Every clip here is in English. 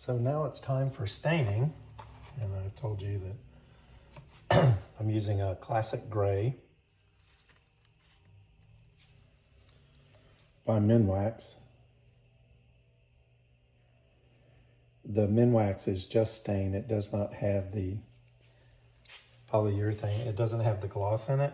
So now it's time for staining, and I've told you that I'm using a classic gray by Minwax. The Minwax is just stain. It does not have the polyurethane. It doesn't have the gloss in it.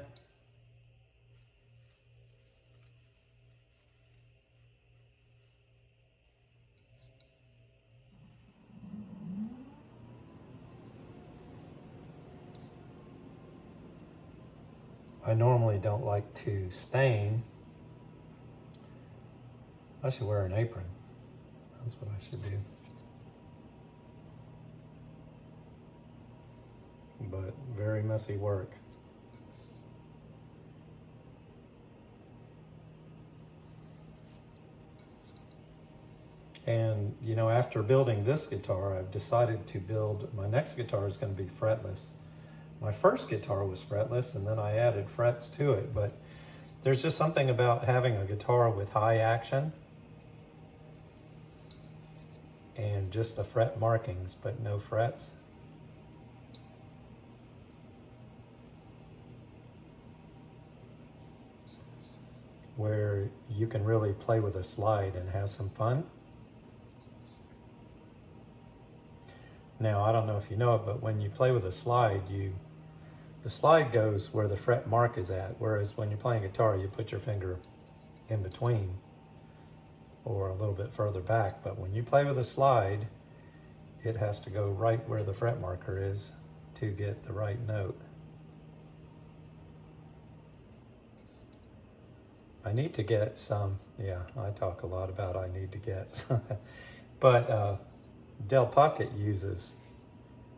I normally don't like to stain. I should wear an apron. That's what I should do. But very messy work. And you know, after building this guitar, I've decided to build, my next guitar is going to be fretless. My first guitar was fretless, and then I added frets to it, but there's just something about having a guitar with high action and just the fret markings, but no frets. Where you can really play with a slide and have some fun. Now, I don't know if you know it, but when you play with a slide, the slide goes where the fret mark is at, whereas when you're playing guitar, you put your finger in between or a little bit further back. But when you play with a slide, it has to go right where the fret marker is to get the right note. I need to get some, yeah, I talk a lot about I need to get some, but Del Puckett uses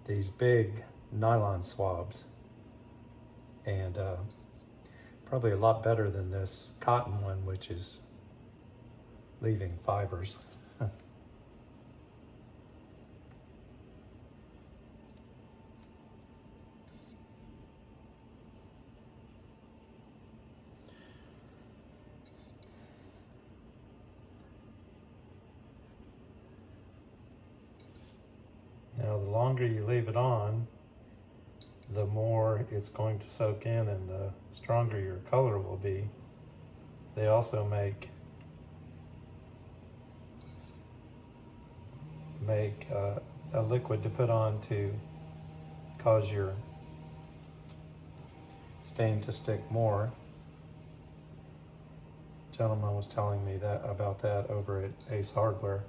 these big nylon swabs, and probably a lot better than this cotton one, which is leaving fibers. Now, the longer you leave it on, the more it's going to soak in and the stronger your color will be. They also make a liquid to put on to cause your stain to stick more. A gentleman was telling me about that over at Ace Hardware.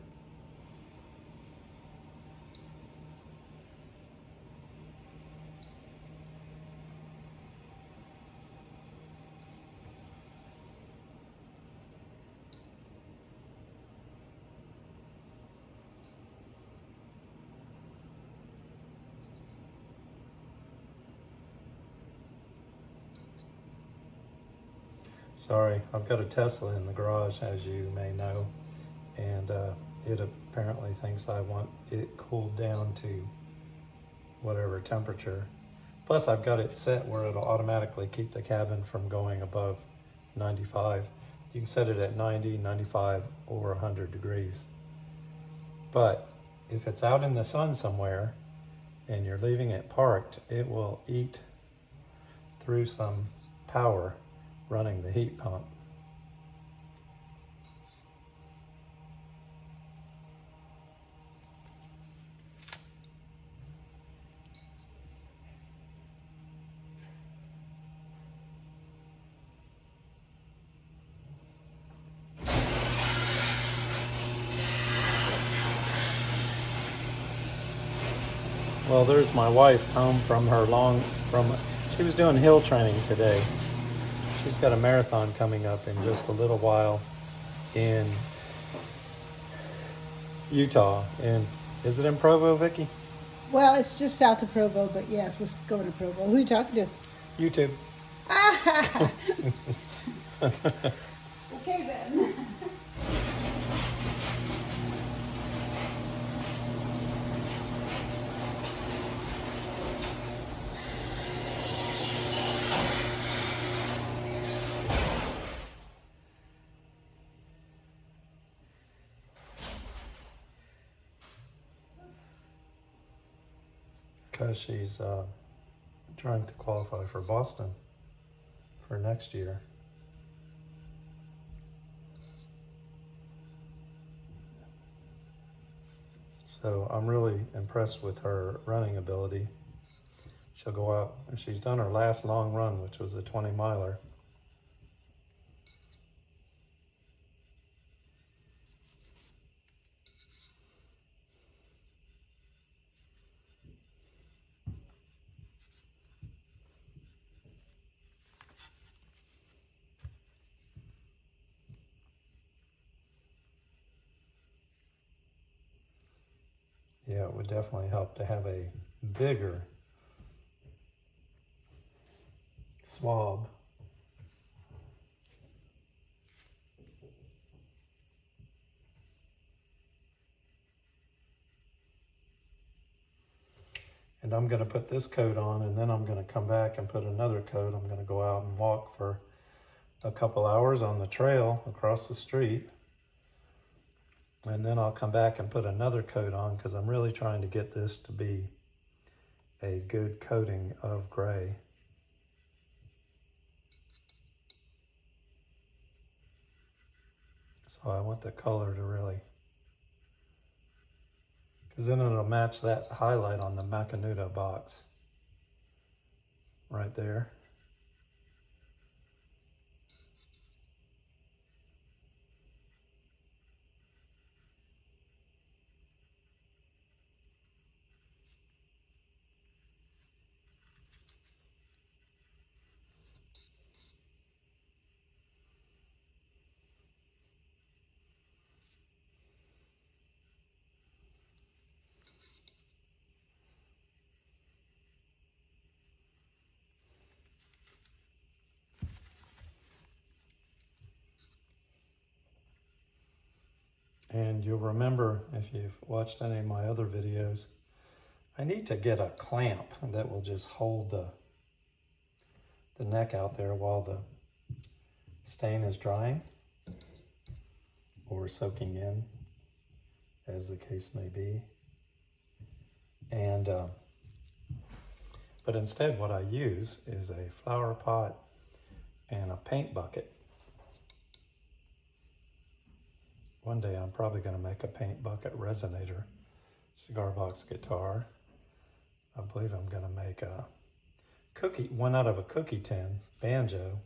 Sorry, I've got a Tesla in the garage, as you may know, and it apparently thinks I want it cooled down to whatever temperature. Plus, I've got it set where it'll automatically keep the cabin from going above 95. You can set it at 90, 95, or 100 degrees. But if it's out in the sun somewhere and you're leaving it parked, it will eat through some power running the heat pump. Well, there's my wife home from her she was doing hill training today. She's got a marathon coming up in just a little while in Utah. And is it in Provo, Vicki? Well, it's just south of Provo, but yes, we're going to Provo. Who are you talking to? YouTube. Okay, then. because she's trying to qualify for Boston for next year. So I'm really impressed with her running ability. She'll go out, and she's done her last long run, which was a 20-miler. Yeah, it would definitely help to have a bigger swab. And I'm going to put this coat on, and then I'm going to come back and put another coat. I'm going to go out and walk for a couple hours on the trail across the street. And then I'll come back and put another coat on, because I'm really trying to get this to be a good coating of gray. So I want the color to really, because then it'll match that highlight on the Macanudo box right there. And you'll remember, if you've watched any of my other videos, I need to get a clamp that will just hold the neck out there while the stain is drying or soaking in, as the case may be. And but instead what I use is a flower pot and a paint bucket. One day I'm probably going to make a paint bucket resonator cigar box guitar. I believe I'm going to make a one out of a cookie tin banjo.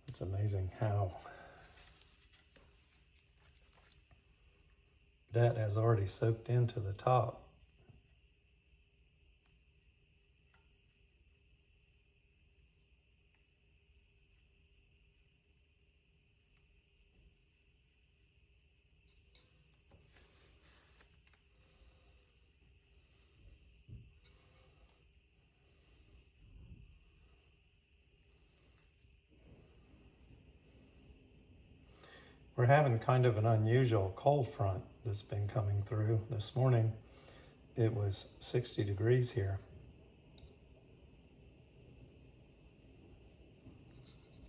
It's amazing how that has already soaked into the top. We're having kind of an unusual cold front that's been coming through. This morning it was 60 degrees here.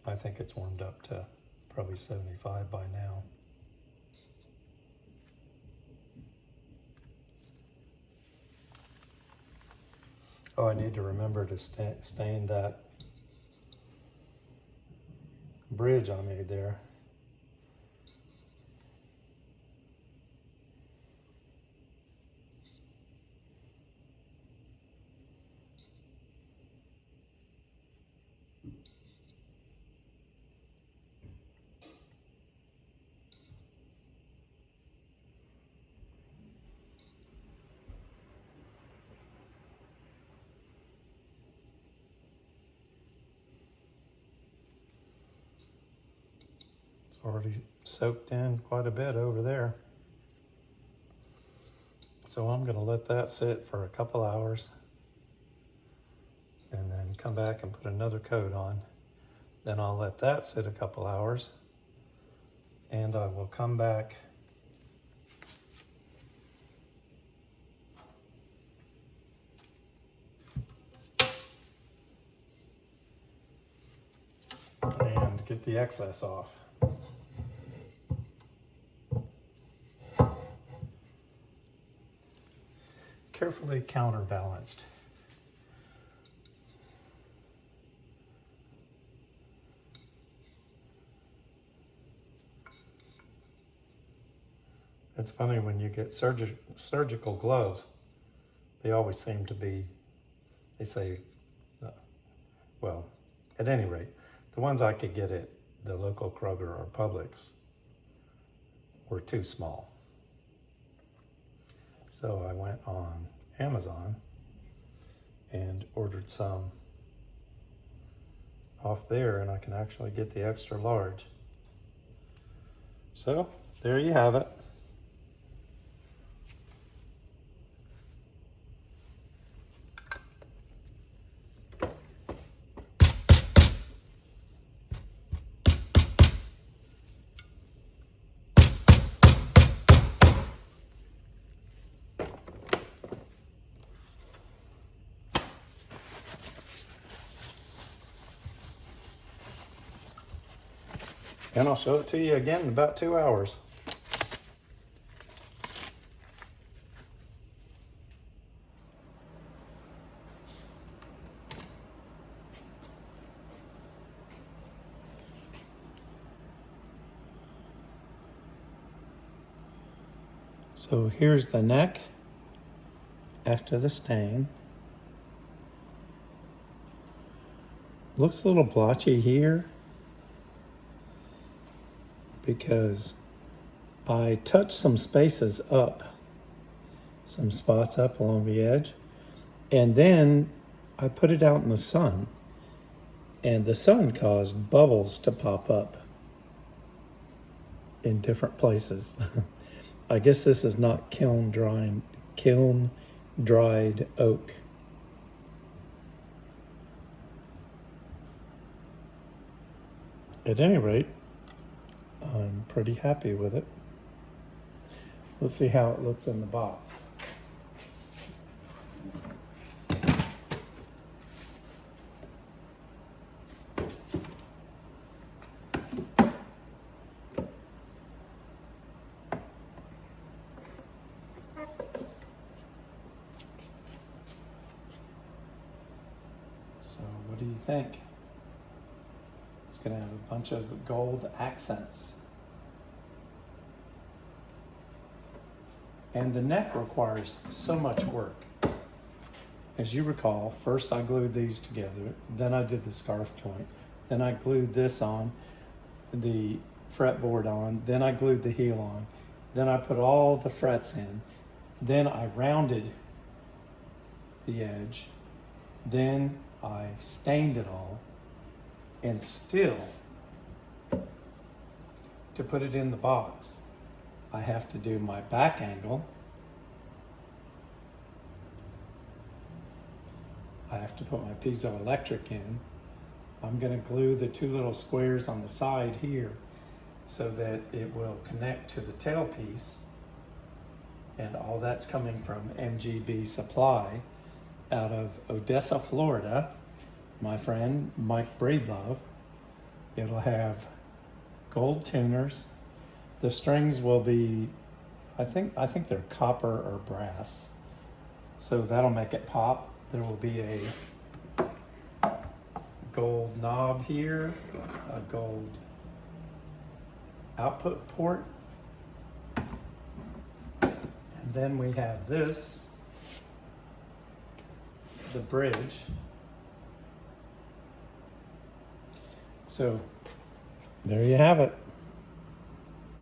I think it's warmed up to probably 75 by now. Oh, I need to remember to stain that bridge I made there. Already soaked in quite a bit over there. So I'm going to let that sit for a couple hours and then come back and put another coat on. Then I'll let that sit a couple hours and I will come back get the excess off. Carefully counterbalanced. It's funny when you get surgical gloves, they always seem to be, they say, well, at any rate, the ones I could get at the local Kroger or Publix were too small. So I went on Amazon and ordered some off there, and I can actually get the extra large. So there you have it. And I'll show it to you again in about 2 hours. So here's the neck after the stain. Looks a little blotchy here because I touched some spaces up, some spots up along the edge, and then I put it out in the sun, and the sun caused bubbles to pop up in different places. I guess this is not kiln dried oak. At any rate, I'm pretty happy with it. Let's see how it looks in the box. So what do you think? It's going to have a bunch of gold accents. And the neck requires so much work. As you recall, first I glued these together, then I did the scarf joint, then I glued this on, the fretboard on, then I glued the heel on, then I put all the frets in, then I rounded the edge, then I stained it all, and still, to put it in the box, I have to do my back angle. I have to put my piezoelectric in. I'm going to glue the two little squares on the side here so that it will connect to the tailpiece. And all that's coming from MGB Supply out of Odessa, Florida. My friend Mike Breedlove. It'll have gold tuners. The strings will be, I think they're copper or brass. So that'll make it pop. There will be a gold knob here, a gold output port. And then we have this, the bridge. So there you have it.